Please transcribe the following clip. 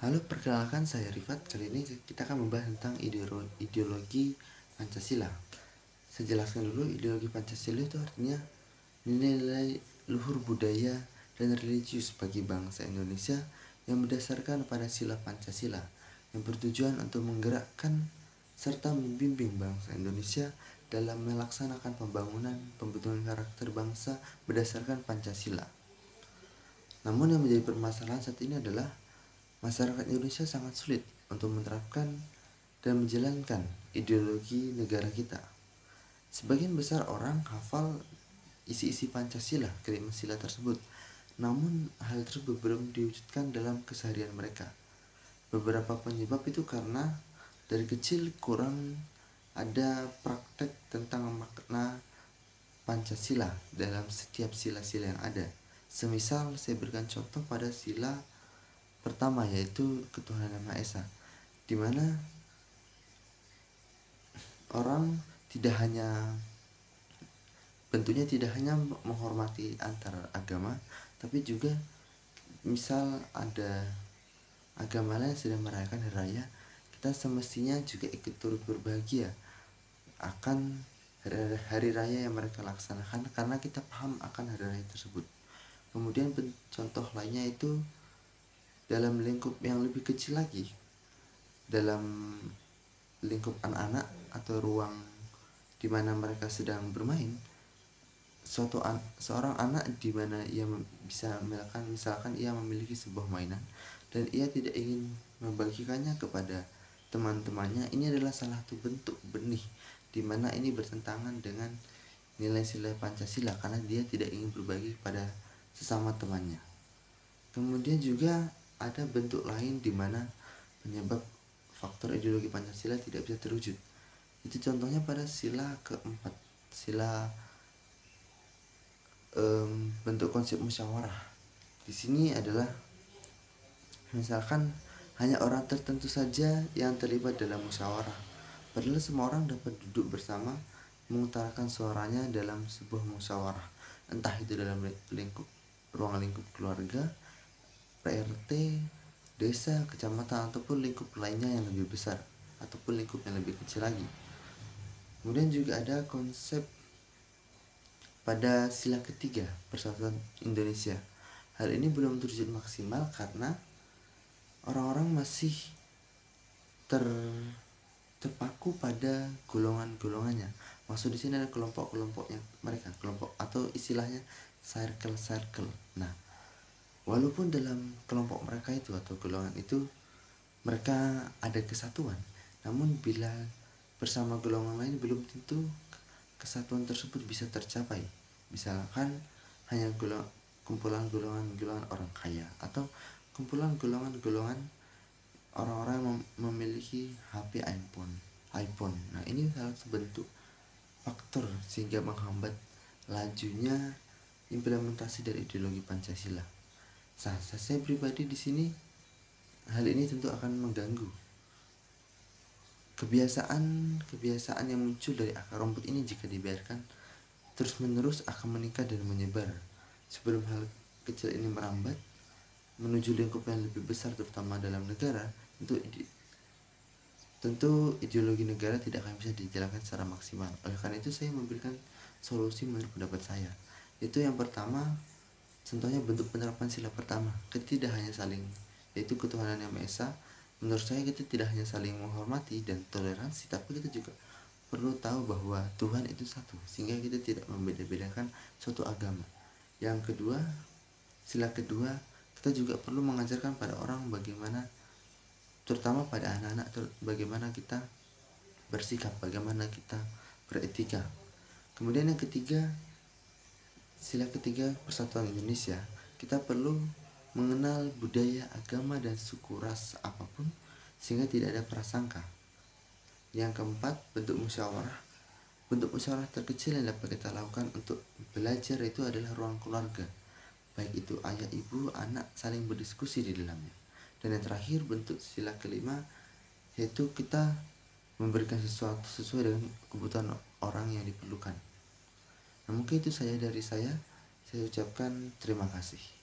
Halo, perkenalkan saya Rifat. Kali ini kita akan membahas tentang ideologi Pancasila. Saya jelaskan dulu, ideologi Pancasila itu artinya nilai-nilai luhur budaya dan religius bagi bangsa Indonesia yang berdasarkan pada sila Pancasila, yang bertujuan untuk menggerakkan serta membimbing bangsa Indonesia dalam melaksanakan pembentukan karakter bangsa berdasarkan Pancasila. Namun yang menjadi permasalahan saat ini adalah masyarakat Indonesia sangat sulit untuk menerapkan dan menjalankan ideologi negara kita. Sebagian besar orang hafal isi-isi Pancasila, kelima sila tersebut, namun hal tersebut belum diwujudkan dalam keseharian mereka. Beberapa penyebab itu karena dari kecil kurang ada praktek tentang makna Pancasila dalam setiap sila-sila yang ada. Semisal saya berikan contoh pada sila pertama, yaitu ketuhanan Yang Maha Esa, di mana orang bentuknya tidak hanya menghormati antar agama, tapi juga misal ada agama lain yang sedang merayakan hari raya, kita semestinya juga ikut turut berbahagia akan hari raya yang mereka laksanakan karena kita paham akan hari raya tersebut. Kemudian contoh lainnya itu dalam lingkup yang lebih kecil lagi, dalam lingkup anak-anak atau ruang di mana mereka sedang bermain. Seorang anak di mana ia bisa misalkan ia memiliki sebuah mainan dan ia tidak ingin membagikannya kepada teman-temannya, ini adalah salah satu bentuk benih di mana ini bertentangan dengan nilai-nilai Pancasila karena dia tidak ingin berbagi pada sesama temannya. Kemudian juga ada bentuk lain di mana penyebab faktor ideologi Pancasila tidak bisa terwujud. Itu contohnya pada sila keempat, sila bentuk konsep musyawarah. Di sini adalah misalkan hanya orang tertentu saja yang terlibat dalam musyawarah, padahal semua orang dapat duduk bersama mengutarakan suaranya dalam sebuah musyawarah, entah itu dalam ruang lingkup keluarga, PRT, desa, kecamatan, ataupun lingkup lainnya yang lebih besar ataupun lingkup yang lebih kecil lagi. Kemudian juga ada konsep pada sila ketiga, Persatuan Indonesia. Hal ini belum terwujud maksimal karena orang-orang masih terpaku pada golongan-golongannya. Maksud di sini ada kelompok-kelompoknya mereka, kelompok atau istilahnya circle. Nah, walaupun dalam kelompok mereka itu atau golongan itu mereka ada kesatuan, namun bila bersama golongan lain belum tentu kesatuan tersebut bisa tercapai. Misalkan hanya kumpulan golongan-golongan orang kaya atau kumpulan golongan-golongan orang-orang yang memiliki HP iPhone. Nah, ini salah satu bentuk faktor sehingga menghambat lajunya implementasi dari ideologi Pancasila. Saya pribadi di sini, hal ini tentu akan mengganggu kebiasaan yang muncul dari akar rumput ini. Jika dibiarkan terus-menerus akan meningkat dan menyebar sebelum hal kecil ini merambat menuju lingkup yang lebih besar, terutama dalam negara. Tentu ideologi negara tidak akan bisa dijalankan secara maksimal. Oleh karena itu saya memberikan solusi menurut pendapat saya. Itu yang pertama, contohnya bentuk penerapan sila pertama, yaitu ketuhanan Yang Maha Esa. Menurut saya kita tidak hanya saling menghormati dan toleransi, tapi kita juga perlu tahu bahwa Tuhan itu satu, sehingga kita tidak membeda-bedakan suatu agama. Yang kedua, sila kedua, kita juga perlu mengajarkan pada orang bagaimana, terutama pada anak-anak, bagaimana kita bersikap, bagaimana kita beretika. Kemudian yang ketiga, sila ketiga Persatuan Indonesia, kita perlu mengenal budaya, agama, dan suku ras apapun sehingga tidak ada prasangka. Yang keempat, bentuk musyawarah. Bentuk musyawarah terkecil yang dapat kita lakukan untuk belajar itu adalah ruang keluarga, baik itu ayah, ibu, anak saling berdiskusi di dalamnya. Dan yang terakhir, bentuk sila kelima, yaitu kita memberikan sesuatu sesuai dengan kebutuhan orang yang diperlukan. Nah, mungkin itu saja dari saya ucapkan terima kasih.